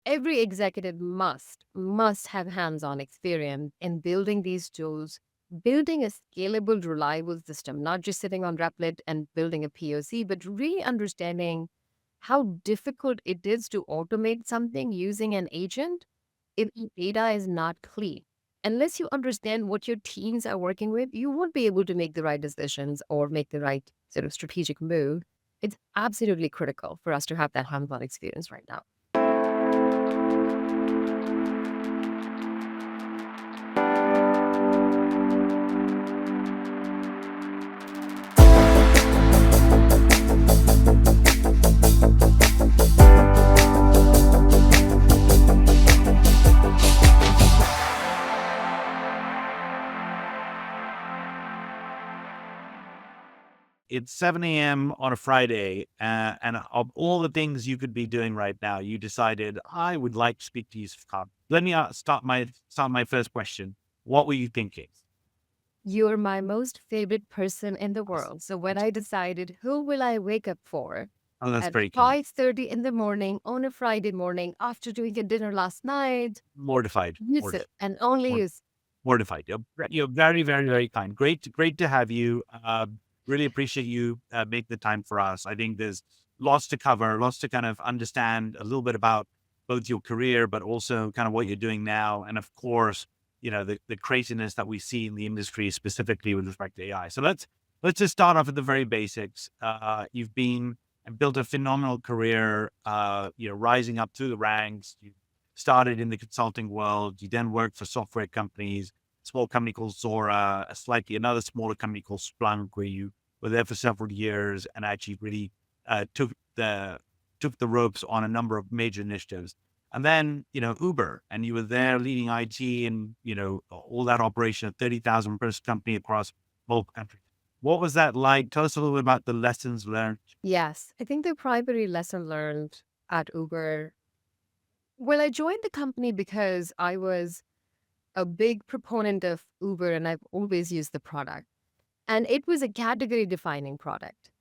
Every executive must have hands-on experience in building these tools, building a scalable, reliable system, not just sitting on Replit and building a POC, but really understanding how difficult it is to automate something using an agent if the data is not clean. Unless you understand what your teams are working with, you won't be able to make the right decisions or make the right sort of strategic move. It's absolutely critical for us to have that hands-on experience right now. It's 7 a.m. on a Friday, and of all the things you could be doing right now, you decided I would like to speak to you. Let me start my first question. What were you thinking? You're my most favorite person in the world. So when I decided who will I wake up for Oh, that's at very kind. 5:30 in the morning on a Friday morning after doing a dinner last night, Mortified, Yusuf and only mort- Yusuf. mortified. You're very, very, very kind. Great to have you. Really appreciate you making the time for us. I think there's lots to cover, lots to kind of understand a little bit about both your career, but also kind of what you're doing now. And of course, the craziness that we see in the industry, specifically with respect to AI. So let's just start off with the very basics. You've been and built a phenomenal career, rising up through the ranks. You started in the consulting world. You then worked for software companies, a small company called Zuora, another smaller company called Splunk, where you were there for several years and actually really took the ropes on a number of major initiatives. And then, Uber, and you were there leading IT and, all that operation, a 30,000 person company across multiple countries. What was that like? Tell us a little bit about the lessons learned. Yes, I think the primary lesson learned at Uber. Well, I joined the company because I was a big proponent of Uber and I've always used the product. And it was a category defining product.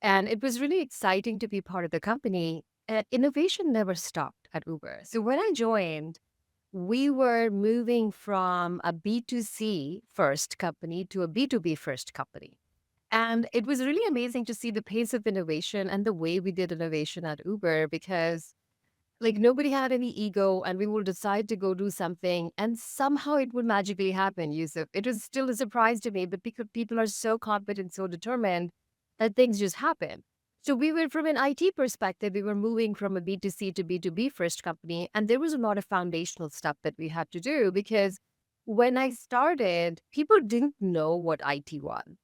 And it was really exciting to be part of the company. Innovation never stopped at Uber. So when I joined, we were moving from a B2C first company to a B2B first company. And it was really amazing to see the pace of innovation and the way we did innovation at Uber because like nobody had any ego and we would decide to go do something and somehow it would magically happen, Yusuf. It was still a surprise to me, but because people are so confident, so determined that things just happen. So we were from an IT perspective, we were moving from a B2C to B2B first company. And there was a lot of foundational stuff that we had to do because when I started, people didn't know what IT was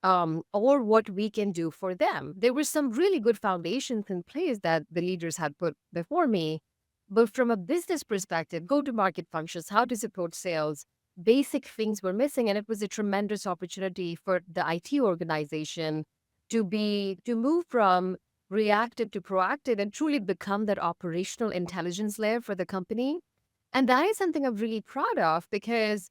or what we can do for them. There were some really good foundations in place that the leaders had put before me. But from a business perspective, go to market functions, how to support sales, basic things were missing. And it was a tremendous opportunity for the IT organization to move from reactive to proactive and truly become that operational intelligence layer for the company. And that is something I'm really proud of because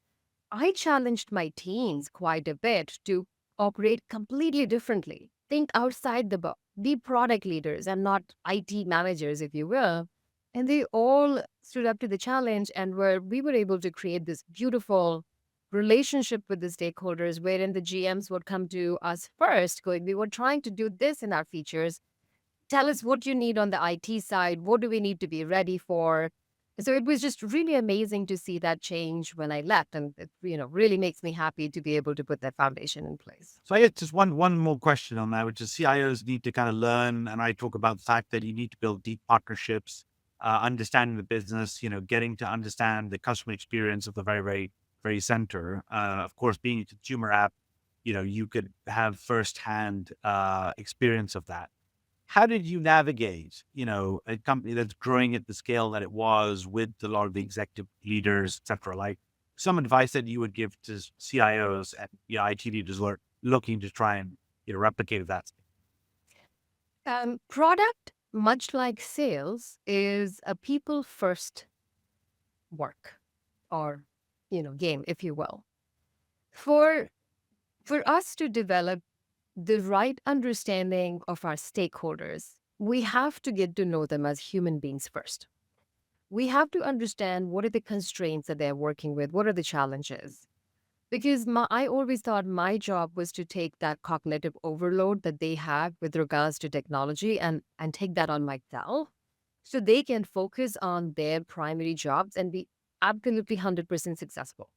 I challenged my teams quite a bit to operate completely differently, think outside the box, be product leaders and not IT managers, if you will. And they all stood up to the challenge and we were able to create this beautiful relationship with the stakeholders wherein the GMs would come to us first, going, we were trying to do this in our features. Tell us what you need on the IT side. What do we need to be ready for? So it was just really amazing to see that change when I left. And it, really makes me happy to be able to put that foundation in place. So I guess just one more question on that, which is CIOs need to kind of learn, and I talk about the fact that you need to build deep partnerships, understanding the business, getting to understand the customer experience at the very, very, very center. Of course, being a consumer app, you could have firsthand experience of that. How did you navigate, a company that's growing at the scale that it was with a lot of the executive leaders, et cetera? Like some advice that you would give to CIOs and IT leaders who are looking to try and replicate that. Product, much like sales, is a people first work or, game, if you will. For for us to develop the right understanding of our stakeholders, we have to get to know them as human beings first. we have to understand what are the constraints that they're working with, what are the challenges. Because I always thought my job was to take that cognitive overload that they have with regards to technology and take that on myself so they can focus on their primary jobs and be absolutely 100% successful.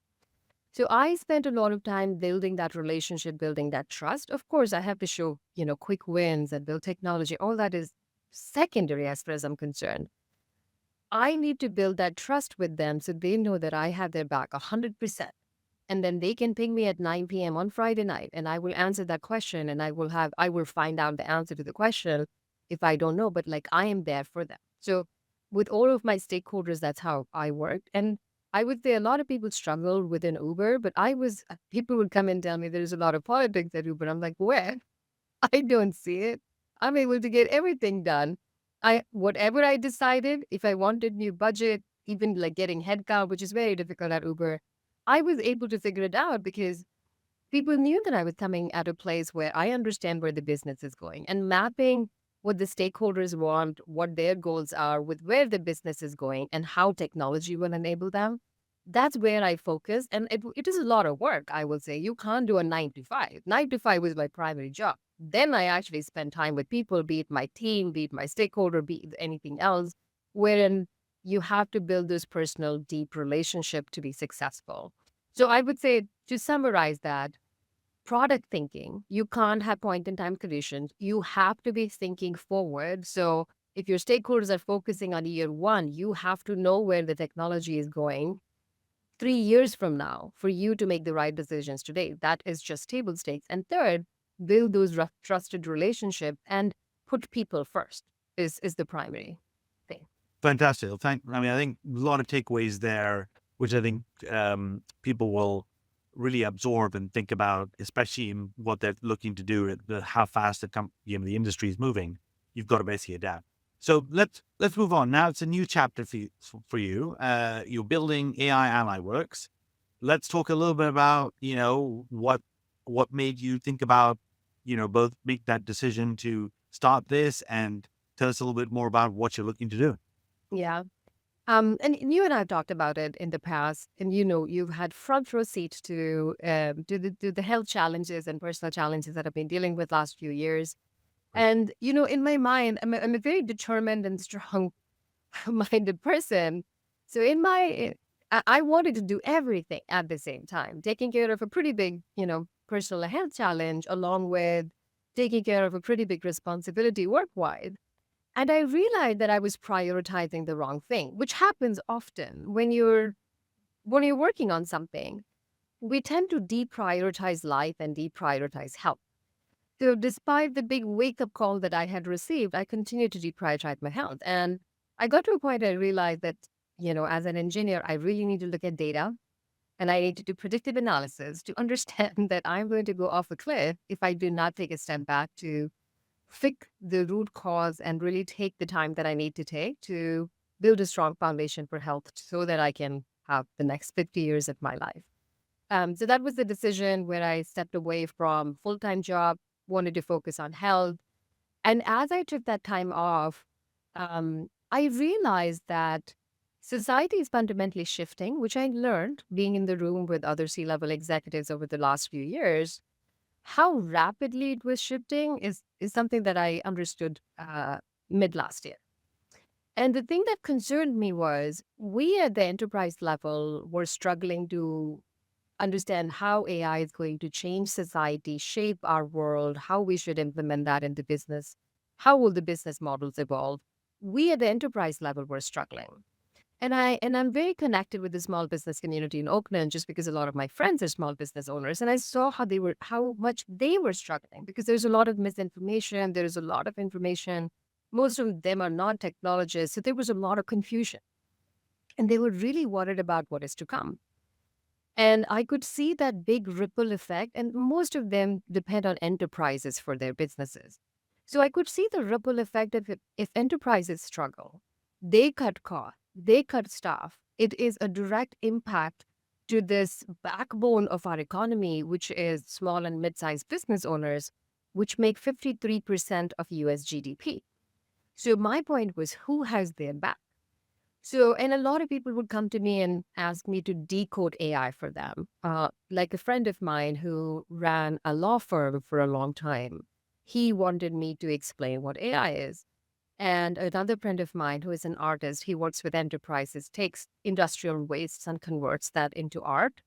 So I spent a lot of time building that relationship, building that trust. Of course, I have to show, quick wins and build technology. All that is secondary as far as I'm concerned. I need to build that trust with them so they know that I have their back 100%. And then they can ping me at 9 p.m. on Friday night and I will answer that question and I will find out the answer to the question if I don't know, but like I am there for them. So with all of my stakeholders, that's how I worked. And I would say a lot of people struggle within Uber, but people would come and tell me there's a lot of politics at Uber. I'm like, where? I don't see it. I'm able to get everything done. Whatever I decided, if I wanted new budget, even like getting headcount, which is very difficult at Uber, I was able to figure it out because people knew that I was coming at a place where I understand where the business is going and mapping what the stakeholders want, what their goals are with where the business is going and how technology will enable them. That's where I focus. And it is a lot of work, I will say. You can't do a 9 to 5. 9 to 5 was my primary job. Then I actually spend time with people, be it my team, be it my stakeholder, be it anything else, wherein you have to build this personal, deep relationship to be successful. So I would say to summarize that, product thinking, you can't have point in time solutions. You have to be thinking forward. So if your stakeholders are focusing on year one, you have to know where the technology is going 3 years from now for you to make the right decisions today. That is just table stakes. And third, build those trusted relationships and put people first is the primary thing. Fantastic. I think a lot of takeaways there, which I think people will really absorb and think about, especially in what they're looking to do, how fast the industry is moving. You've got to basically adapt. So let's move on. Now it's a new chapter for you. You're building AI AllyWorks. Let's talk a little bit about what made you think about both make that decision to start this and tell us a little bit more about what you're looking to do. Yeah. And you and I have talked about it in the past, and you've had front row seat to the health challenges and personal challenges that I've been dealing with last few years. Right. And in my mind, I'm a very determined and strong-minded person. So I wanted to do everything at the same time, taking care of a pretty big, personal health challenge, along with taking care of a pretty big responsibility work-wide. And I realized that I was prioritizing the wrong thing, which happens often when you're working on something. We tend to deprioritize life and deprioritize health. So despite the big wake-up call that I had received, I continued to deprioritize my health. And I got to a point I realized that, as an engineer, I really need to look at data and I need to do predictive analysis to understand that I'm going to go off a cliff if I do not take a step back to fix the root cause and really take the time that I need to take to build a strong foundation for health so that I can have the next 50 years of my life. So that was the decision where I stepped away from full-time job, wanted to focus on health. And as I took that time off, I realized that society is fundamentally shifting, which I learned being in the room with other C-level executives over the last few years. How rapidly it was shifting is something that I understood mid last year. And the thing that concerned me was we at the enterprise level were struggling to understand how AI is going to change society, shape our world, how we should implement that in the business, how will the business models evolve. We at the enterprise level were struggling. And I'm very connected with the small business community in Oakland just because a lot of my friends are small business owners. And I saw how much they were struggling because there's a lot of misinformation, there's a lot of information. Most of them are non-technologists. So there was a lot of confusion. And they were really worried about what is to come. And I could see that big ripple effect, and most of them depend on enterprises for their businesses. So I could see the ripple effect of if enterprises struggle, they cut costs, they cut staff. It is a direct impact to this backbone of our economy, which is small and mid-sized business owners, which make 53% of US GDP. So my point was who has their back? So, and a lot of people would come to me and ask me to decode AI for them. Like a friend of mine who ran a law firm for a long time, he wanted me to explain what AI is. And another friend of mine who is an artist, he works with enterprises, takes industrial wastes and converts that into art.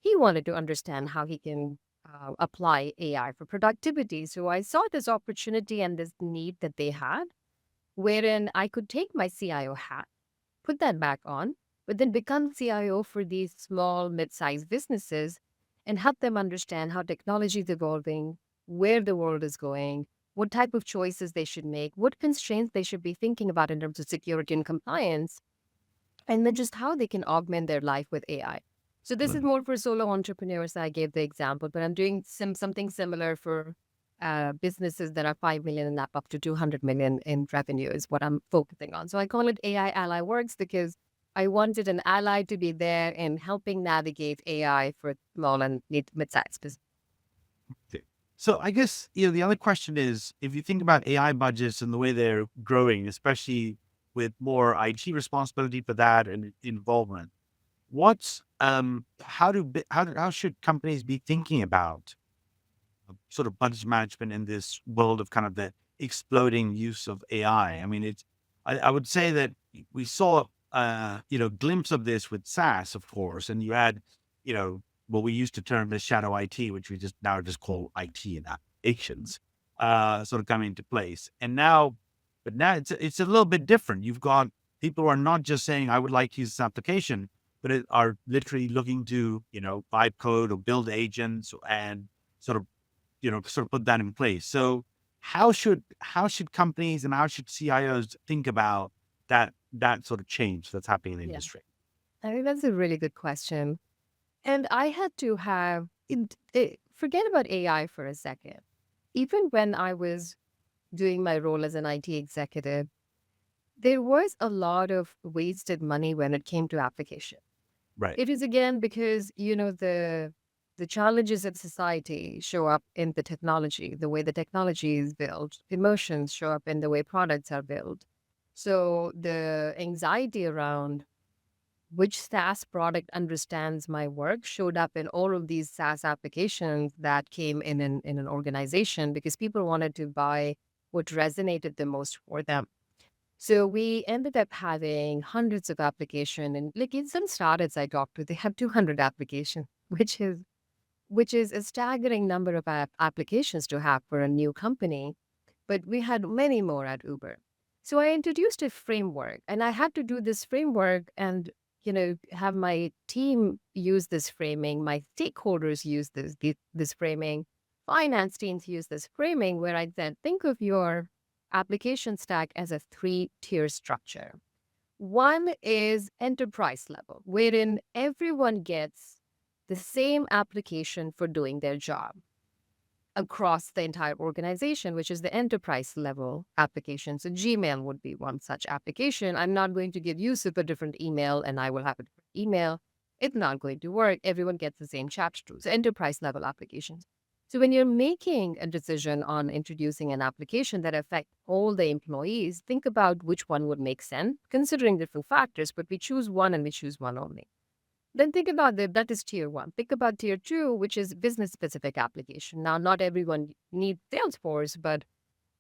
He wanted to understand how he can apply AI for productivity. So I saw this opportunity and this need that they had, wherein I could take my CIO hat, put that back on, but then become CIO for these small, mid-sized businesses and help them understand how technology is evolving, where the world is going, what type of choices they should make, what constraints they should be thinking about in terms of security and compliance, and then just how they can augment their life with AI. So this is more for solo entrepreneurs. I gave the example, but I'm doing something similar for businesses that are 5 million and up to 200 million in revenue is what I'm focusing on. So I call it AI AllyWorks because I wanted an ally to be there in helping navigate AI for small and mid-sized business. Okay. So I guess, the other question is, if you think about AI budgets and the way they're growing, especially with more IT responsibility for that and involvement, how should companies be thinking about sort of budget management in this world of kind of the exploding use of AI? I mean, I would say that we saw, glimpse of this with SaaS, of course, and you had, what we used to term as shadow IT, which we just now just call IT and applications, sort of coming into place. But now it's a little bit different. You've got people who are not just saying, I would like to use this application, but are literally looking to, vibe code or build agents and sort of sort of put that in place. So how should companies and how should CIOs think about that sort of change that's happening in the Yeah, industry? I think that's a really good question. And I had to have, forget about AI for a second. Even when I was doing my role as an IT executive, there was a lot of wasted money when it came to application. Right. It is again because, the challenges of society show up in the technology, the way the technology is built. Emotions show up in the way products are built. So the anxiety around which SaaS product understands my work showed up in all of these SaaS applications that came in an organization because people wanted to buy what resonated the most for them. So we ended up having hundreds of application and like in some startups I talked to, they have 200 applications, which is a staggering number of applications to have for a new company. But we had many more at Uber. So I introduced a framework and I had to do this framework and have my team use this framing, my stakeholders use this framing, finance teams use this framing where I said, think of your application stack as a three-tier structure. One is enterprise level, wherein everyone gets the same application for doing their job across the entire organization, which is the enterprise level application. So Gmail would be one such application. I'm not going to give Yusuf a different email and I will have a different email. It's not going to work. Everyone gets the same chat tools, enterprise level applications. So when you're making a decision on introducing an application that affect all the employees, think about which one would make sense, considering different factors, but we choose one and we choose one only. Then think about that is tier one. Think about tier two, which is business specific application. Now, not everyone needs Salesforce, but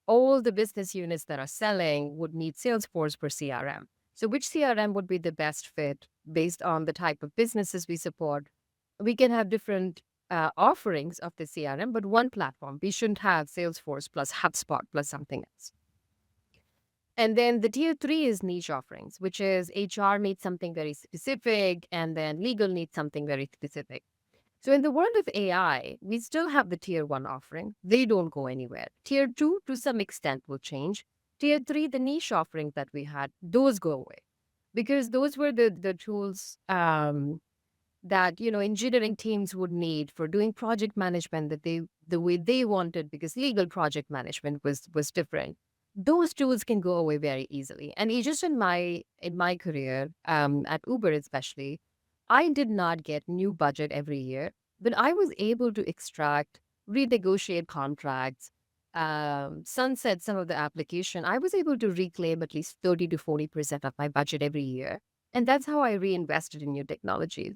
all the business units that are selling would need Salesforce for CRM. So, which CRM would be the best fit based on the type of businesses we support? We can have different offerings of the CRM, but one platform. We shouldn't have Salesforce plus HubSpot plus something else. And then the tier three is niche offerings, which is HR needs something very specific, and then legal needs something very specific. So in the world of AI, we still have the tier one offering. They don't go anywhere. Tier two, to some extent, will change. Tier three, the niche offerings that we had, those go away because those were the tools that engineering teams would need for doing project management that they the way they wanted because legal project management was different. Those tools can go away very easily. And just in my career, at Uber especially, I did not get new budget every year, but I was able to extract, renegotiate contracts, sunset some of the application, I was able to reclaim at least 30 to 40% of my budget every year. And that's how I reinvested in new technologies.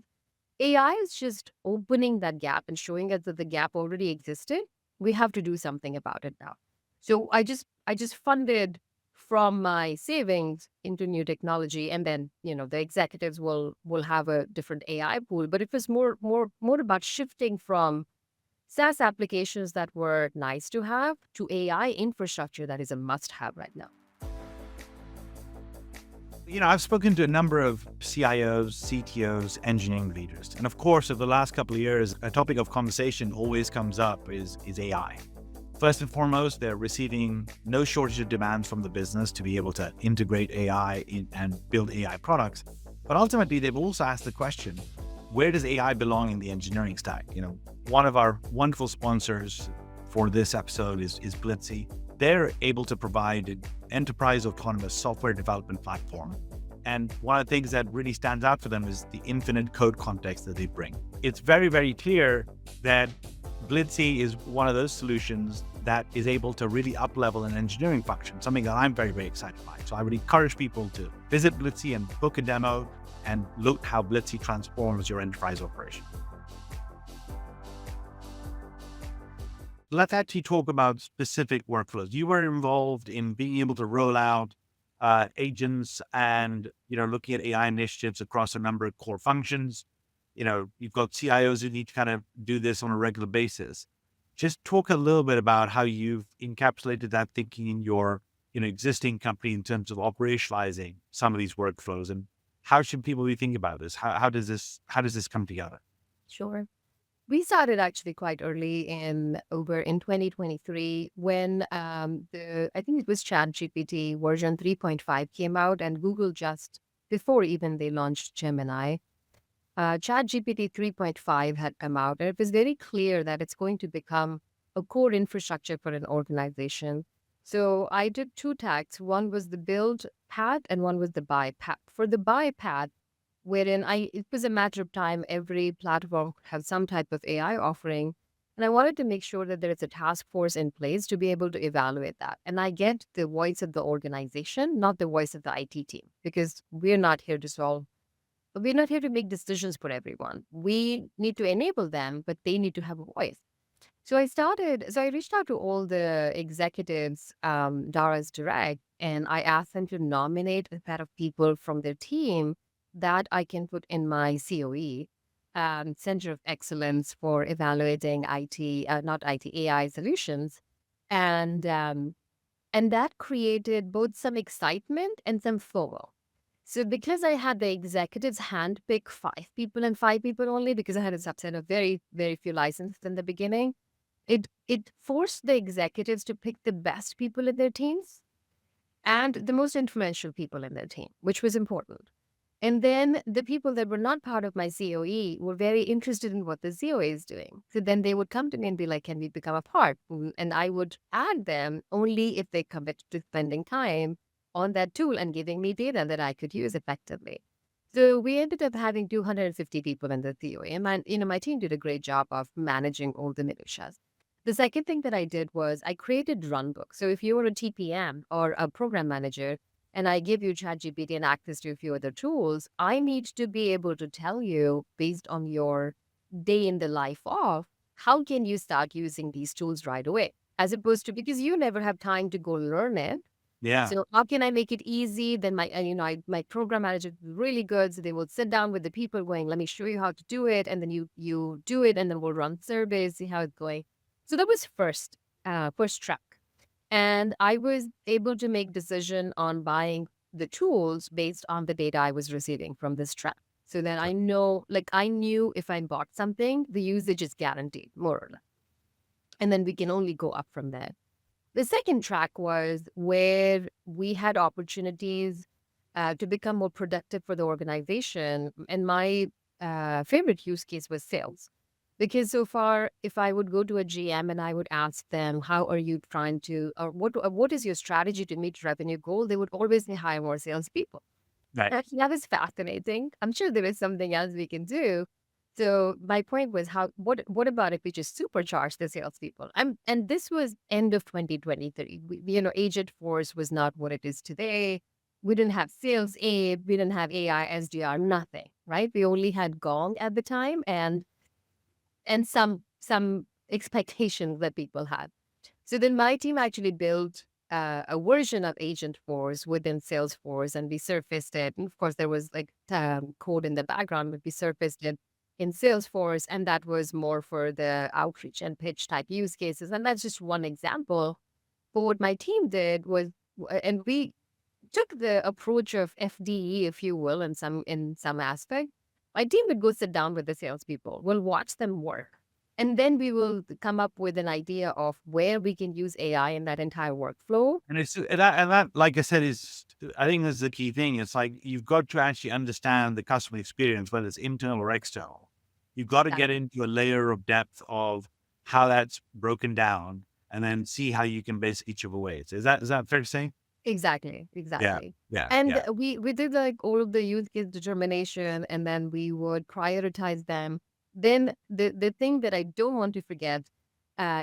AI is just opening that gap and showing us that the gap already existed. We have to do something about it now. So I just funded from my savings into new technology, and then the executives will have a different AI pool. But it was more about shifting from SaaS applications that were nice to have to AI infrastructure that is a must have right now. I've spoken to a number of CIOs, CTOs, engineering leaders. And of course, over the last couple of years, a topic of conversation always comes up is AI. First and foremost, they're receiving no shortage of demands from the business to be able to integrate AI and build AI products. But ultimately, they've also asked the question, where does AI belong in the engineering stack? One of our wonderful sponsors for this episode is Blitzy. They're able to provide an enterprise autonomous software development platform. And one of the things that really stands out for them is the infinite code context that they bring. It's very, very clear that Blitzy is one of those solutions that is able to really up-level an engineering function, something that I'm very, very excited by. So I would encourage people to visit Blitzy and book a demo and look how Blitzy transforms your enterprise operation. Let's actually talk about specific workflows. You were involved in being able to roll out agents and, looking at AI initiatives across a number of core functions. You've got CIOs who need to kind of do this on a regular basis. Just talk a little bit about how you've encapsulated that thinking in your, existing company in terms of operationalizing some of these workflows, and how should people be thinking about this? How does this come together? Sure. We started actually quite early in Uber in 2023 when I think it was ChatGPT version 3.5 came out, and Google just before even they launched Gemini. ChatGPT 3.5 had come out, and it was very clear that it's going to become a core infrastructure for an organization. So I did two tracks. One was the build path, and one was the buy path. For the buy path, wherein it was a matter of time, every platform has some type of AI offering. And I wanted to make sure that there is a task force in place to be able to evaluate that. And I get the voice of the organization, not the voice of the IT team, because we're not here to make decisions for everyone. We need to enable them, but they need to have a voice. So I reached out to all the executives, Dara's Direct, and I asked them to nominate a set of people from their team that I can put in my COE, Center of Excellence for Evaluating IT, not IT, AI solutions. And, um, and that created both some excitement and some FOMO. So because I had the executives handpick 5 people and 5 people only, because I had a subset of very, very few licenses in the beginning, it forced the executives to pick the best people in their teams and the most influential people in their team, which was important. And then the people that were not part of my COE were very interested in what the COE is doing. So then they would come to me and be like, can we become a part? And I would add them only if they commit to spending time on that tool and giving me data that I could use effectively. So we ended up having 250 people in the COE. And my team did a great job of managing all the minutiae. The second thing that I did was I created runbooks. So if you were a TPM or a program manager, and I give you ChatGPT and access to a few other tools, I need to be able to tell you based on your day in the life of how can you start using these tools right away, as opposed to because you never have time to go learn it. Yeah. So how can I make it easy? Then my program manager is really good, so they will sit down with the people going, let me show you how to do it, and then you do it, and then we'll run surveys, see how it's going. So that was first track. And I was able to make decision on buying the tools based on the data I was receiving from this track. So that I knew if I bought something, the usage is guaranteed, more or less. And then we can only go up from there. The second track was where we had opportunities to become more productive for the organization. And my favorite use case was sales. Because so far, if I would go to a GM and I would ask them, how are you trying to, or what is your strategy to meet revenue goal? They would always say, hire more salespeople. Right. Actually, that was fascinating. I'm sure there is something else we can do. So my point was what about if we just supercharge the salespeople? And this was end of 2023. Agent force was not what it is today. We didn't have sales aid, we didn't have AI, SDR, nothing, right? We only had Gong at the time and some expectations that people had. So then my team actually built a version of Agent Force within Salesforce, and we surfaced it. And of course, there was like code in the background, but we surfaced it in Salesforce, and that was more for the outreach and pitch type use cases. And that's just one example. But what my team did was, and we took the approach of FDE, if you will, in some aspect. My team would go sit down with the salespeople. We'll watch them work. And then we will come up with an idea of where we can use AI in that entire workflow. And that, like I said, is I think that's the key thing. It's like you've got to actually understand the customer experience, whether it's internal or external. You've got to That get into a layer of depth of how that's broken down, and then see how you can basically chip away. Is that fair to say? Exactly, Yeah, exactly. yeah, And yeah. we did like all of the use case determination, and then we would prioritize them. Then the thing that I don't want to forget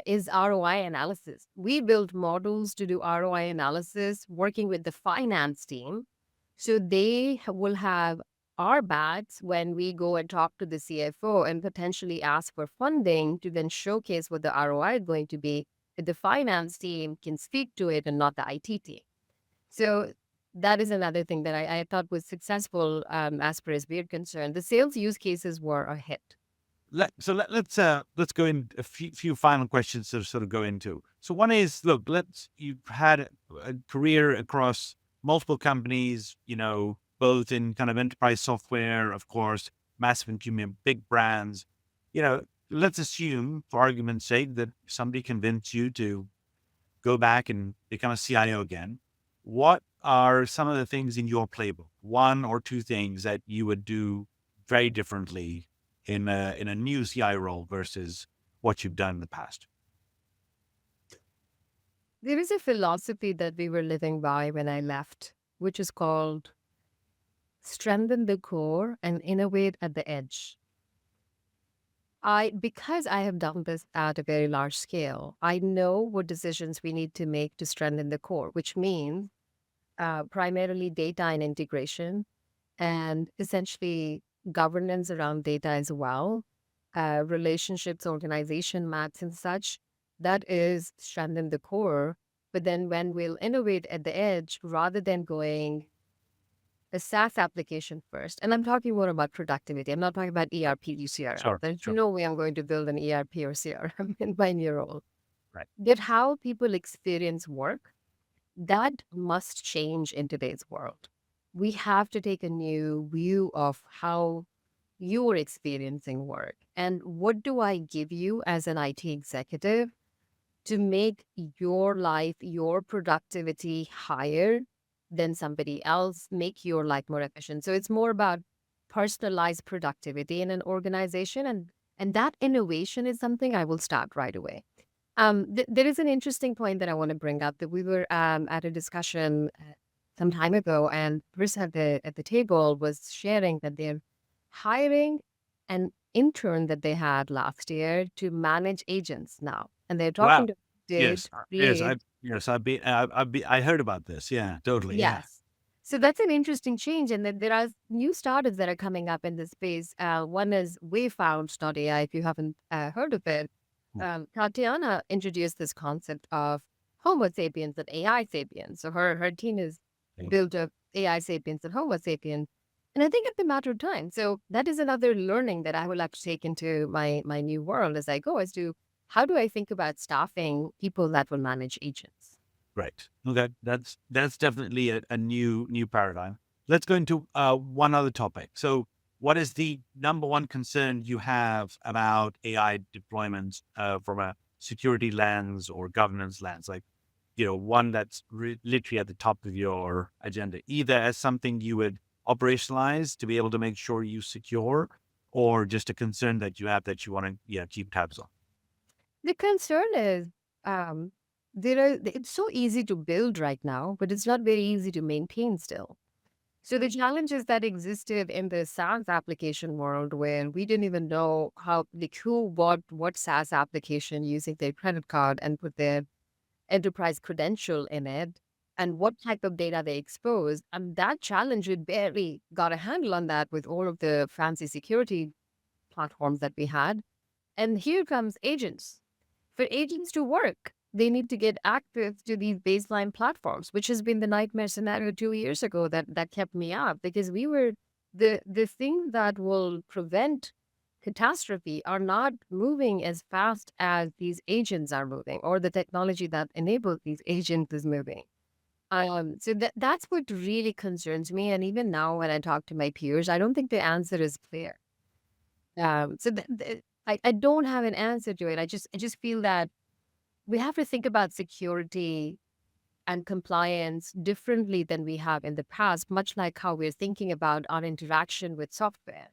is ROI analysis. We built models to do ROI analysis, working with the finance team, so they will have our backs when we go and talk to the CFO and potentially ask for funding to then showcase what the ROI is going to be. That the finance team can speak to it and not the IT team. So that is another thing that I thought was successful as far as we're concerned. The sales use cases were a hit. Let's go in a few final questions to sort of go into. So one is, look, you've had a career across multiple companies, both in kind of enterprise software, of course, massive and big brands. Let's assume, for argument's sake, that somebody convinced you to go back and become a CIO again. What are some of the things in your playbook? One or two things that you would do very differently in a new CIO role versus what you've done in the past? There is a philosophy that we were living by when I left, which is called strengthen the core and innovate at the edge. Because I have done this at a very large scale, I know what decisions we need to make to strengthen the core, which means primarily data and integration, and essentially governance around data as well, relationships, organization maps, and such. That is strengthen the core. But then when we'll innovate at the edge, rather than going a SaaS application first, and I'm talking more about productivity. I'm not talking about ERP, CRM. Sure, There's sure. no way I'm going to build an ERP or CRM in my new role. Right. But how people experience work, that must change in today's world. We have to take a new view of how you're experiencing work. And what do I give you as an IT executive to make your life, your productivity higher than somebody else, make your life more efficient? So it's more about personalized productivity in an organization. And that innovation is something I will start right away. There is an interesting point that I want to bring up that we were at a discussion some time ago, and the person at the table was sharing that they're hiring an intern that they had last year to manage agents now, and they're talking Wow. to Yes. did Yes. create I heard about this. Yeah. Totally. Yeah. yes. So that's an interesting change, and then there are new startups that are coming up in this space. One is WayFound.ai. If you haven't heard of it, Hmm. Tatiana introduced this concept of Homo sapiens and AI sapiens. So her team is built up AI sapiens and Homo sapiens. And I think it's a matter of time. So that is another learning that I will have to take into my new world as I go, as to how do I think about staffing people that will manage agents? Right. Okay. That's definitely a new paradigm. Let's go into one other topic. So, what is the number one concern you have about AI deployments from a security lens or governance lens? Like, one that's literally at the top of your agenda, either as something you would operationalize to be able to make sure you secure, or just a concern that you have that you want to, yeah, keep tabs on. The concern is it's so easy to build right now, but it's not very easy to maintain still. So the challenges that existed in the SaaS application world, where we didn't even know how, like, who bought what SaaS application using their credit card and put their enterprise credential in it, and what type of data they expose. And that challenge, we barely got a handle on that with all of the fancy security platforms that we had. And here comes agents. For agents to work, they need to get access to these baseline platforms, which has been the nightmare scenario 2 years ago that kept me up, because we were the things that will prevent catastrophe are not moving as fast as these agents are moving, or the technology that enables these agents is moving. So that's what really concerns me. And even now, when I talk to my peers, I don't think the answer is clear. I don't have an answer to it. I just feel that we have to think about security and compliance differently than we have in the past, much like how we're thinking about our interaction with software.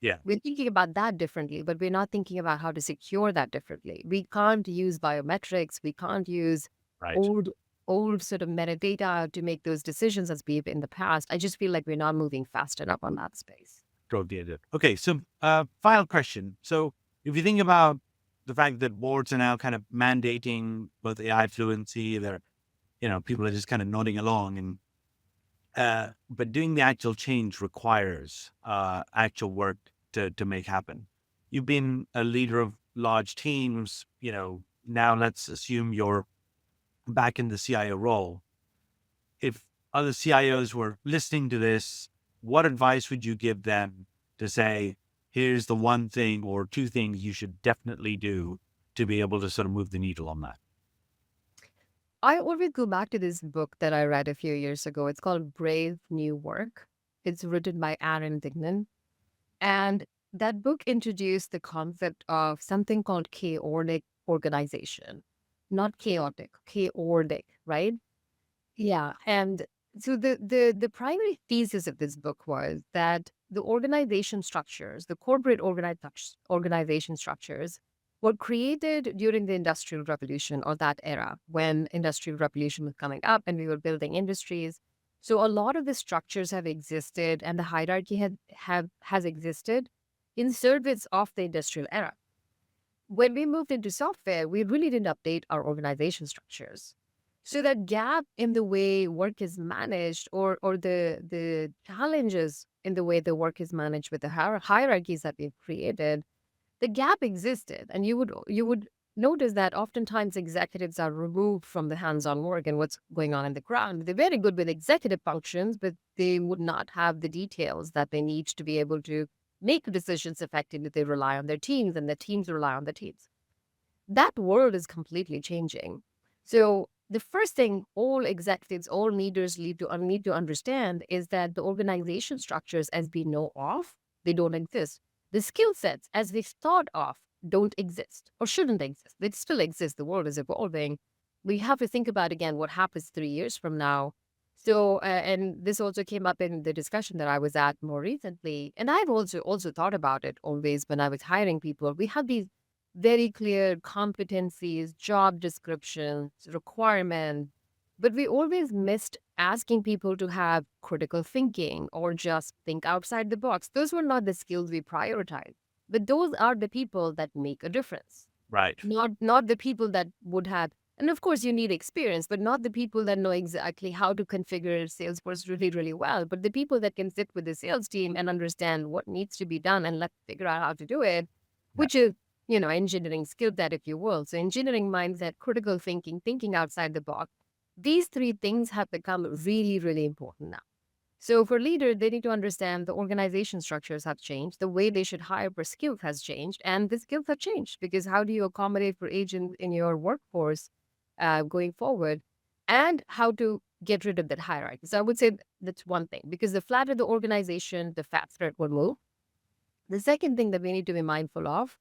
Yeah. We're thinking about that differently, but we're not thinking about how to secure that differently. We can't use biometrics. We can't use Right. old, old sort of metadata to make those decisions as we've in the past. I just feel like we're not moving fast enough on that space. Totally get it. Okay. So, final question. So, if you think about the fact that boards are now kind of mandating both AI fluency, they're, people are just kind of nodding along, and but doing the actual change requires actual work to make happen. You've been a leader of large teams. Now let's assume you're back in the CIO role. If other CIOs were listening to this, what advice would you give them to say, here's the one thing or two things you should definitely do to be able to sort of move the needle on that? I always go back to this book that I read a few years ago. It's called Brave New Work. It's written by Aaron Dignan. And that book introduced the concept of something called chaotic organization, not chaotic, chaotic, right? Yeah. And so the primary thesis of this book was that the organization structures, the corporate organization structures, were created during the Industrial Revolution, or that era when Industrial Revolution was coming up and we were building industries. So a lot of the structures have existed, and the hierarchy has existed in service of the industrial era. When we moved into software, we really didn't update our organization structures. So that gap in the way work is managed, or the challenges in the way the work is managed with the hierarchies that we've created, the gap existed. And you would notice that oftentimes executives are removed from the hands-on work and what's going on in the ground. They're very good with executive functions, but they would not have the details that they need to be able to make decisions effectively. They rely on their teams, and the teams rely on the teams. That world is completely changing. So the first thing all executives, all leaders need to understand is that the organization structures as we know of, they don't exist. The skill sets as we thought of don't exist or shouldn't exist. They still exist. The world is evolving. We have to think about again what happens 3 years from now. So, and this also came up in the discussion that I was at more recently, and I've also thought about it always when I was hiring people. We have these very clear competencies, job descriptions, requirements. But we always missed asking people to have critical thinking or just think outside the box. Those were not the skills we prioritized. But those are the people that make a difference. Right. Not the people that would have, and of course you need experience, but not the people that know exactly how to configure Salesforce really, really well, but the people that can sit with the sales team and understand what needs to be done and let's figure out how to do it, Yeah. which is, engineering skill set, if you will. So engineering mindset, critical thinking, thinking outside the box. These three things have become really, really important now. So for leaders, they need to understand the organization structures have changed, the way they should hire for skills has changed, and the skills have changed because how do you accommodate for agents in your workforce going forward, and how to get rid of that hierarchy. So I would say that's one thing, because the flatter the organization, the faster it will move. The second thing that we need to be mindful of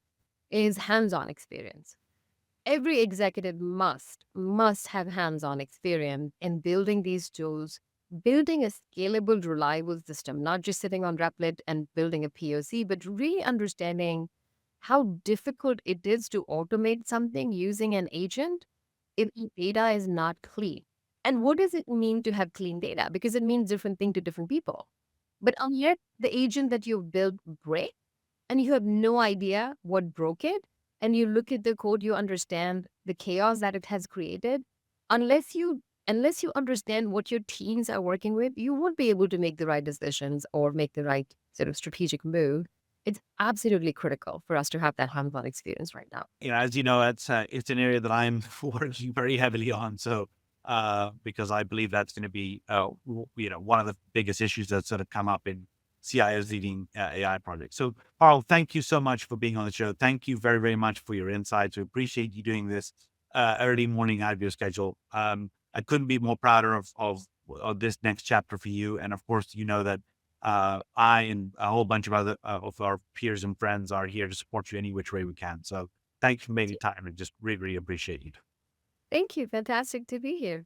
is hands-on experience. Every executive must have hands-on experience in building these tools, building a scalable, reliable system, not just sitting on Replit and building a POC, but really understanding how difficult it is to automate something using an agent if the data is not clean. And what does it mean to have clean data? Because it means different thing to different people. But unless the agent that you've built break and you have no idea what broke it, and you look at the code, you understand the chaos that it has created, unless you understand what your teams are working with, you won't be able to make the right decisions or make the right sort of strategic move. It's absolutely critical for us to have that hands-on experience right now. As you know, it's an area that I'm working very heavily on. So, because I believe that's going to be, one of the biggest issues that sort of come up in CIOs leading AI projects. So, Carl, thank you so much for being on the show. Thank you very, very much for your insights. We appreciate you doing this early morning out of your schedule. I couldn't be more prouder of this next chapter for you. And of course, you know that I and a whole bunch of other of our peers and friends are here to support you any which way we can. So thanks for making time and just really, really appreciate it. Thank you. Fantastic to be here.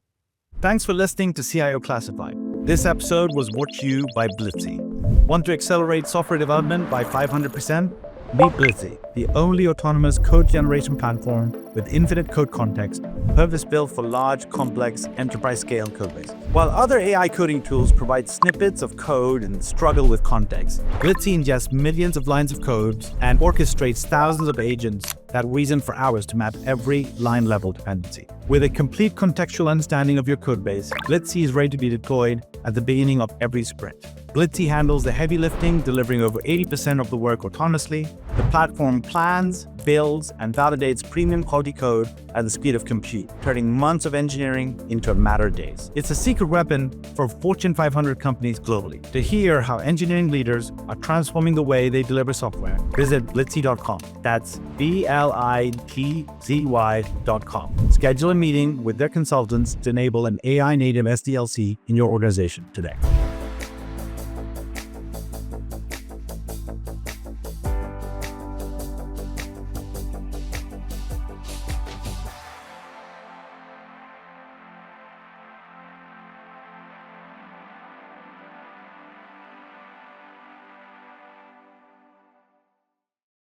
Thanks for listening to CIO Classified. This episode was brought to you by Blitzy. Want to accelerate software development by 500%? Meet Blitzy, the only autonomous code generation platform with infinite code context, purpose-built for large, complex, enterprise-scale codebases. While other AI coding tools provide snippets of code and struggle with context, Blitzy ingests millions of lines of code and orchestrates thousands of agents that reason for hours to map every line-level dependency. With a complete contextual understanding of your codebase, Blitzy is ready to be deployed at the beginning of every sprint. Blitzy handles the heavy lifting, delivering over 80% of the work autonomously. The platform plans, builds, and validates premium quality code at the speed of compute, turning months of engineering into a matter of days. It's a secret weapon for Fortune 500 companies globally. To hear how engineering leaders are transforming the way they deliver software, visit blitzy.com. That's blitzy.com. Schedule a meeting with their consultants to enable an AI native SDLC in your organization today.